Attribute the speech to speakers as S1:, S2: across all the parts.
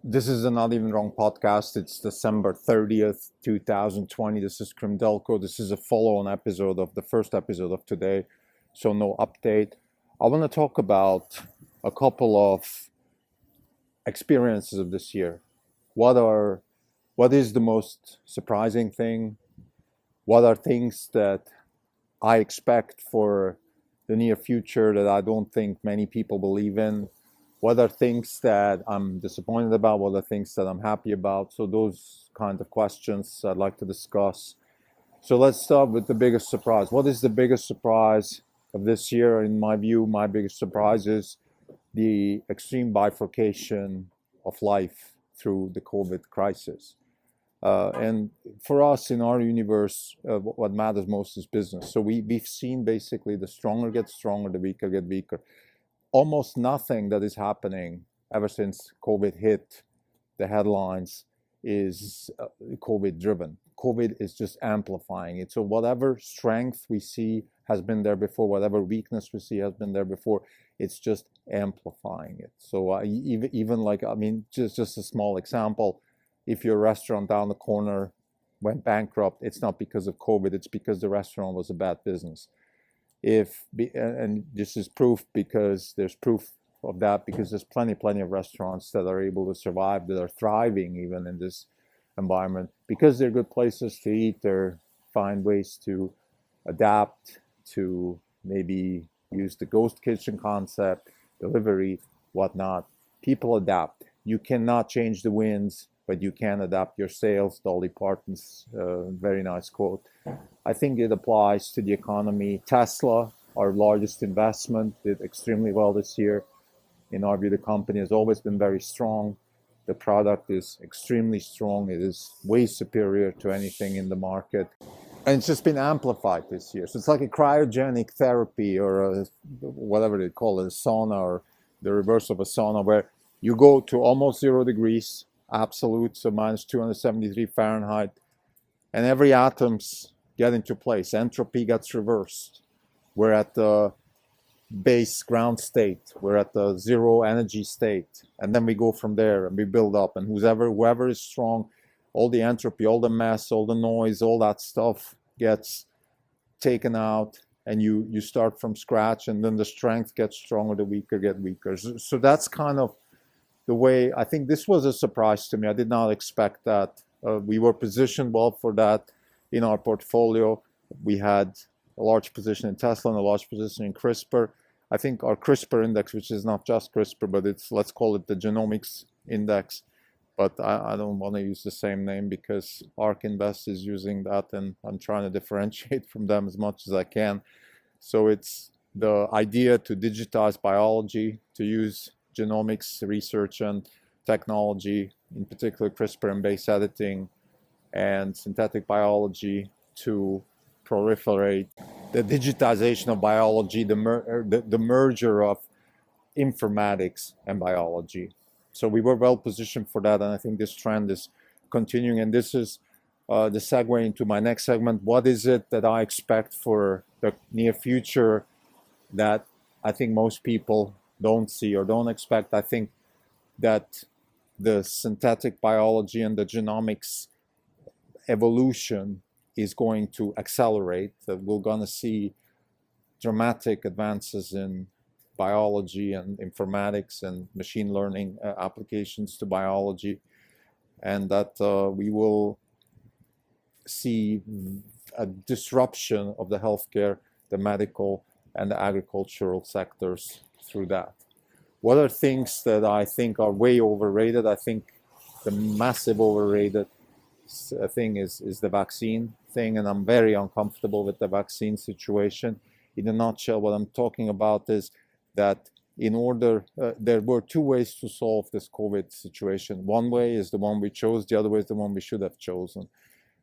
S1: This is the Not Even Wrong podcast. It's December 30th, 2020. This is Krimdelko. This is a follow-on episode of the first episode of today, so no update. I want to talk about a couple of experiences of this year. What is the most surprising thing? What are things that I expect for the near future that I don't think many people believe in? What are things that I'm disappointed about? What are things that I'm happy about? So those kind of questions I'd like to discuss. So let's start with the biggest surprise. What is the biggest surprise of this year? In my view, my biggest surprise is the extreme bifurcation of life through the COVID crisis. And for us in our universe, what matters most is business. So we've seen basically the stronger get stronger, the weaker get weaker. Almost nothing that is happening ever since COVID hit the headlines is COVID driven. COVID is just amplifying it. So whatever strength we see has been there before, whatever weakness we see has been there before, it's just amplifying it. So even like, I mean, just a small example, if your restaurant down the corner went bankrupt, it's not because of COVID, it's because the restaurant was a bad business. And this is proof, because there's proof of that, because there's plenty of restaurants that are able to survive, that are thriving even in this environment, because they're good places to eat. They find ways to adapt, to maybe use the ghost kitchen concept, delivery, whatnot. People adapt. You cannot change the winds, but you can adapt your sails. Dolly Parton's very nice quote. I think it applies to the economy. Tesla, our largest investment, did extremely well this year. In our view, the company has always been very strong. The product is extremely strong. It is way superior to anything in the market. And it's just been amplified this year. So it's like a cryogenic therapy, or whatever they call it, a sauna, or the reverse of a sauna, where you go to almost 0 degrees absolute, so minus 273 Fahrenheit, and every atom's get into place. Entropy gets reversed. We're at the base ground state. We're at the zero energy state. And then we go from there and we build up. And whoever is strong, all the entropy, all the mess, all the noise, all that stuff gets taken out, and you start from scratch, and then the strength gets stronger, the weaker get weaker. So that's kind of the way. I think this was a surprise to me. I did not expect that. We were positioned well for that in our portfolio. We had a large position in Tesla and a large position in CRISPR. I think our CRISPR index, which is not just CRISPR, but it's, let's call it the genomics index, but I don't want to use the same name because ARK Invest is using that, and I'm trying to differentiate from them as much as I can. So it's the idea to digitize biology, to use genomics research and technology, in particular CRISPR and base editing and synthetic biology, to proliferate the digitization of biology, the merger of informatics and biology. So we were well positioned for that, and I think this trend is continuing. And this is the segue into my next segment. What is it that I expect for the near future that I think most people don't see or don't expect? I think that the synthetic biology and the genomics evolution is going to accelerate, that we're going to see dramatic advances in biology and informatics and machine learning applications to biology, and that we will see a disruption of the healthcare, the medical, and the agricultural sectors through that. What are things that I think are way overrated? I think the massive overrated thing is the vaccine thing, and I'm very uncomfortable with the vaccine situation. In a nutshell, what I'm talking about is that there were two ways to solve this COVID situation. One way is the one we chose, the other way is the one we should have chosen.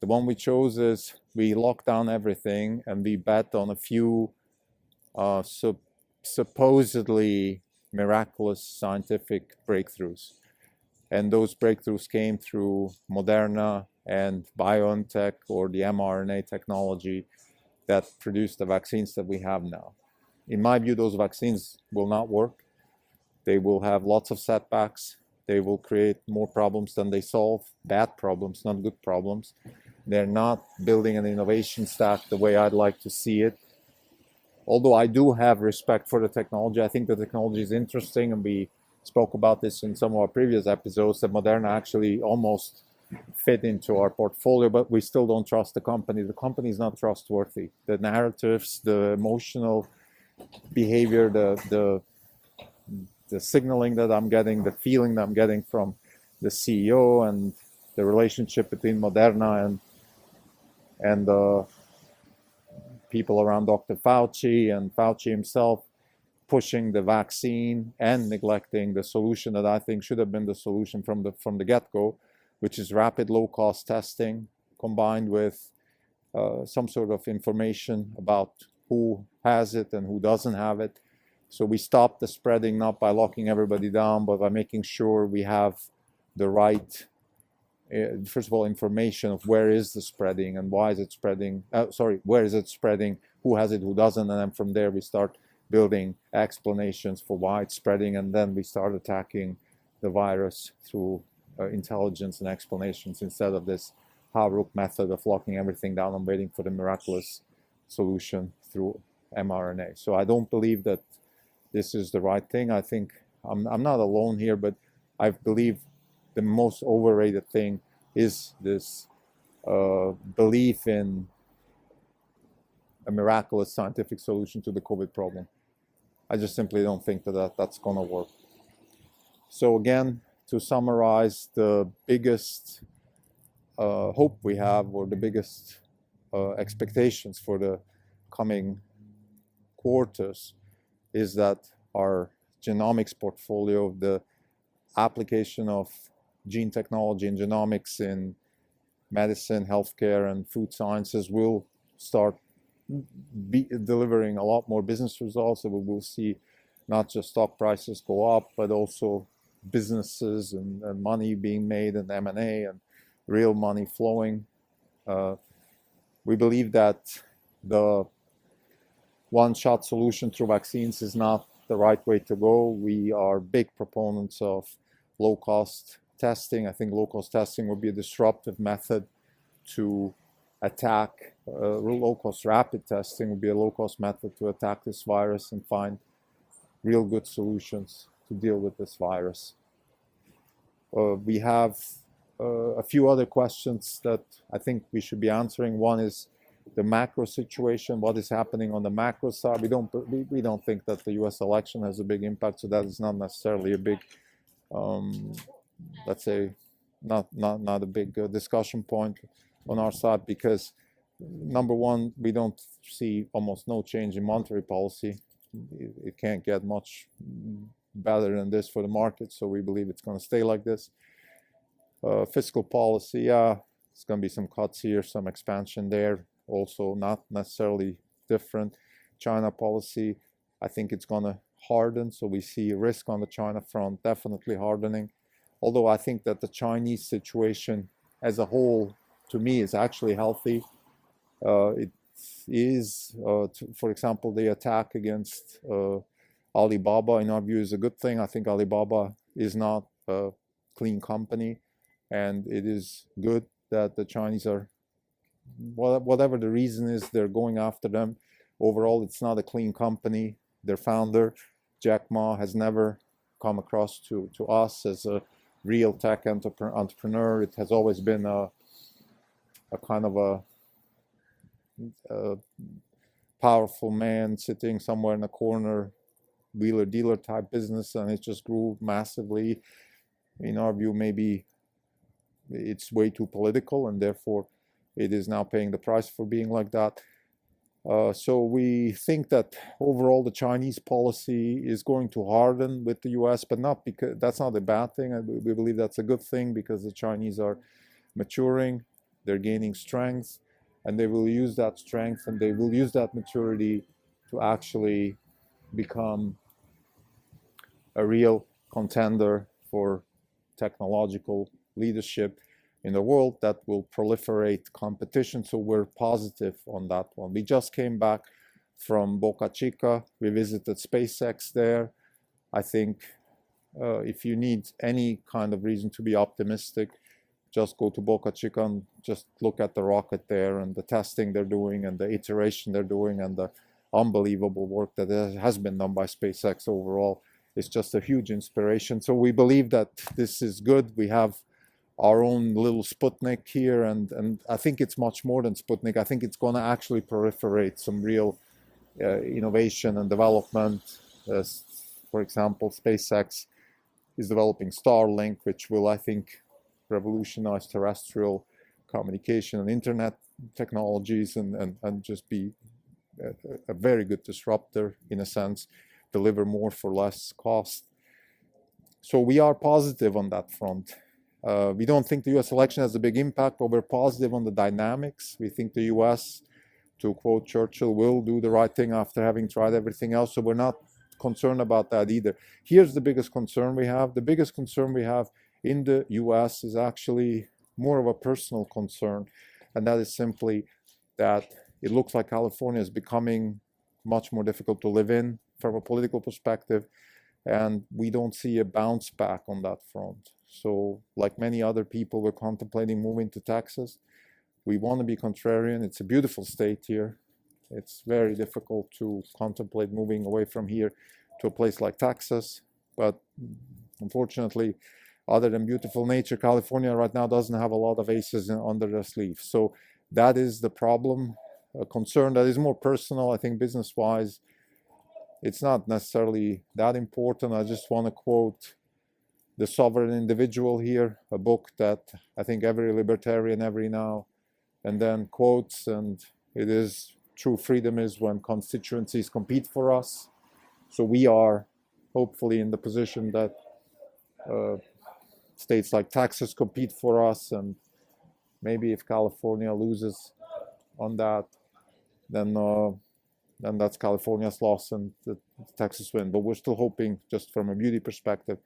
S1: The one we chose is we locked down everything and we bet on a few supposedly miraculous scientific breakthroughs. And those breakthroughs came through Moderna and BioNTech, or the mRNA technology that produced the vaccines that we have now. In my view, those vaccines will not work. They will have lots of setbacks. They will create more problems than they solve, bad problems, not good problems. They're not building an innovation stack the way I'd like to see it. Although I do have respect for the technology, I think the technology is interesting, and we spoke about this in some of our previous episodes, that Moderna actually almost fit into our portfolio, but we still don't trust the company. The company is not trustworthy. The narratives, the emotional behavior, the signaling that I'm getting, the feeling that I'm getting from the CEO, and the relationship between Moderna and people around Dr. Fauci and Fauci himself pushing the vaccine and neglecting the solution that I think should have been the solution from the get-go, which is rapid low-cost testing combined with some sort of information about who has it and who doesn't have it. So we stop the spreading not by locking everybody down, but by making sure we have the right, first of all, information of where is the spreading and why is it spreading. Where is it spreading, who has it, who doesn't, and then from there we start building explanations for why it's spreading, and then we start attacking the virus through intelligence and explanations instead of this Havruk method of locking everything down and waiting for the miraculous solution through mRNA. So I don't believe that this is the right thing. I think I'm not alone here, but I believe the most overrated thing is this belief in a miraculous scientific solution to the COVID problem. I just simply don't think that's going to work. So again, to summarize, the biggest hope we have, or the biggest expectations for the coming quarters, is that our genomics portfolio, the application of gene technology and genomics in medicine, healthcare, and food sciences will start delivering a lot more business results. So we will see not just stock prices go up, but also businesses and money being made, and M&A and real money flowing. We believe that the one-shot solution through vaccines is not the right way to go. We are big proponents of low-cost testing. I think low-cost testing will be a disruptive method to attack. Low-cost rapid testing will be a low-cost method to attack this virus and find real good solutions to deal with this virus. We have a few other questions that I think we should be answering. One is the macro situation, what is happening on the macro side. We don't think that the U.S. election has a big impact, so that is not necessarily a big, let's say, not a big discussion point on our side, because number one, we don't see almost no change in monetary policy. It can't get much better than this for the market, so we believe it's going to stay like this. Fiscal policy, yeah, it's going to be some cuts here, some expansion there, also not necessarily different. China policy, I think it's going to harden, so we see risk on the China front, definitely hardening. Although I think that the Chinese situation as a whole, to me, is actually healthy. It is, for example, the attack against Alibaba, in our view, is a good thing. I think Alibaba is not a clean company, and it is good that the Chinese are, whatever the reason is, they're going after them. Overall, it's not a clean company. Their founder, Jack Ma, has never come across to us as a real tech entrepreneur. It has always been a kind of a powerful man sitting somewhere in a corner, wheeler-dealer type business, and it just grew massively. In our view, maybe it's way too political, and therefore it is now paying the price for being like that. So we think that overall the Chinese policy is going to harden with the US, but not because that's not a bad thing. We believe that's a good thing, because the Chinese are maturing, they're gaining strength, and they will use that strength and they will use that maturity to actually become a real contender for technological leadership in the world that will proliferate competition. So we're positive on that one. We just came back from Boca Chica. We visited SpaceX there. I think If you need any kind of reason to be optimistic, just go to Boca Chica and just look at the rocket there and the testing they're doing and the iteration they're doing and the unbelievable work that has been done by SpaceX overall. It's just a huge inspiration. So we believe that this is good. We have our own little Sputnik here, and I think it's much more than Sputnik. I think it's going to actually proliferate some real innovation and development. For example, SpaceX is developing Starlink, which will, I think, revolutionize terrestrial communication and internet technologies and just be a very good disruptor in a sense, deliver more for less cost. So we are positive on that front. We don't think the US election has a big impact, but we're positive on the dynamics. We think the US, to quote Churchill, will do the right thing after having tried everything else. So we're not concerned about that either. Here's the biggest concern we have. The biggest concern we have in the US is actually more of a personal concern. And that is simply that it looks like California is becoming much more difficult to live in from a political perspective. And we don't see a bounce back on that front. So like many other people, we're contemplating moving to Texas. We want to be contrarian. It's a beautiful state here. It's very difficult to contemplate moving away from here to a place like Texas. But unfortunately, other than beautiful nature, California right now doesn't have a lot of aces under their sleeve. So that is the problem, a concern that is more personal. I think business-wise, it's not necessarily that important. I just want to quote The Sovereign Individual here, a book that I think every libertarian every now and then quotes, and it is true freedom is when constituencies compete for us. So we are hopefully in the position that states like Texas compete for us, and maybe if California loses on that, then that's California's loss and the Texas win. But we're still hoping, just from a beauty perspective,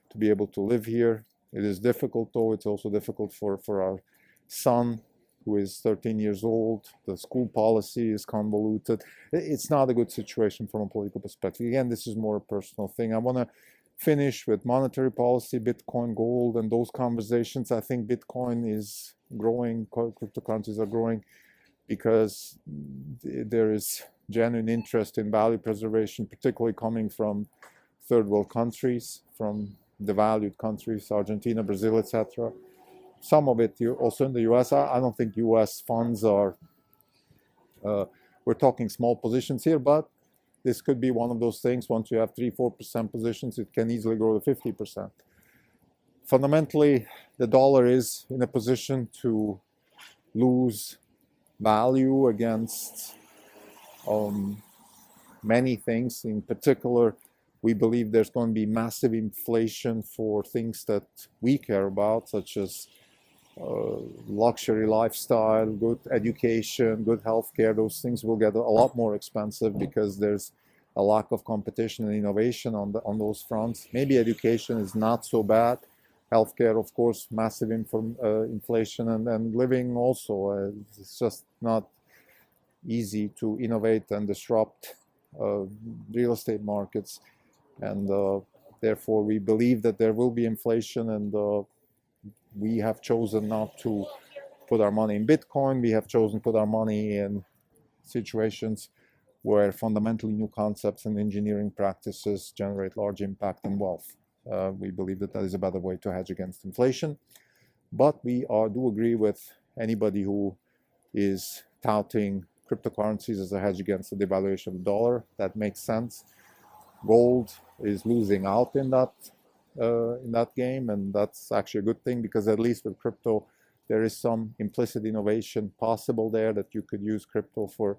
S1: to be able to live here. It is difficult, though. It's also difficult for our son, who is 13 years old. The school policy is convoluted. It's not a good situation from a political perspective. Again, this is more a personal thing. I want to finish with monetary policy, Bitcoin, gold, and those conversations. I think Bitcoin is growing, cryptocurrencies are growing, because there is genuine interest in value preservation, particularly coming from third world countries, from devalued countries, Argentina, Brazil, etc. Some of it also in the US. I don't think US funds are, we're talking small positions here, but this could be one of those things. Once you have 3-4% positions, it can easily grow to 50%. Fundamentally, the dollar is in a position to lose value against many things. In particular, we believe there's going to be massive inflation for things that we care about, such as luxury lifestyle, good education, good healthcare. Those things will get a lot more expensive because there's a lack of competition and innovation on those fronts. Maybe education is not so bad. Healthcare, of course, massive inflation, and living also. It's just not easy to innovate and disrupt real estate markets. And therefore, we believe that there will be inflation, and we have chosen not to put our money in Bitcoin. We have chosen to put our money in situations where fundamentally new concepts and engineering practices generate large impact and wealth. We believe that is a better way to hedge against inflation. But we do agree with anybody who is touting cryptocurrencies as a hedge against the devaluation of the dollar. That makes sense. Gold is losing out in that game, and that's actually a good thing, because at least with crypto, there is some implicit innovation possible there, that you could use crypto for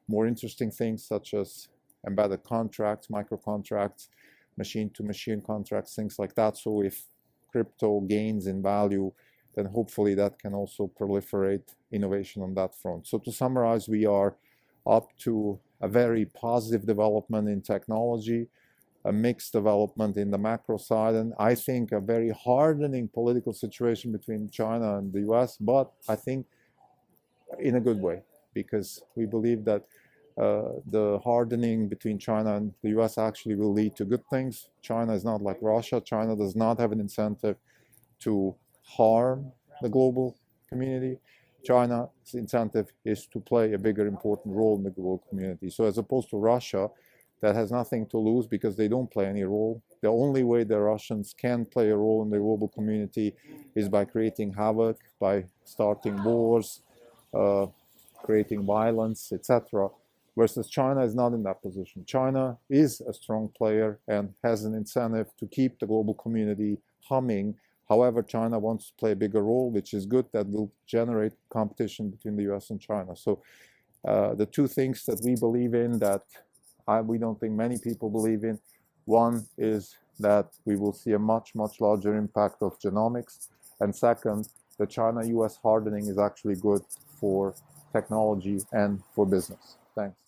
S1: more interesting things, such as embedded contracts, micro contracts, machine-to-machine contracts, things like that. So if crypto gains in value, then hopefully that can also proliferate innovation on that front. So to summarize, we are up to a very positive development in technology, a mixed development in the macro side, and I think a very hardening political situation between China and the US, but I think in a good way, because we believe that The hardening between China and the US actually will lead to good things. China is not like Russia. China does not have an incentive to harm the global community. China's incentive is to play a bigger, important role in the global community. So as opposed to Russia, that has nothing to lose because they don't play any role. The only way the Russians can play a role in the global community is by creating havoc, by starting wars, uh, creating violence, etc. Versus China is not in that position. China is a strong player and has an incentive to keep the global community humming. However, China wants to play a bigger role, which is good. That will generate competition between the US and China. So the two things that we believe in that we don't think many people believe in. One is that we will see a much, much larger impact of genomics. And second, the China-US hardening is actually good for technology and for business. Thanks.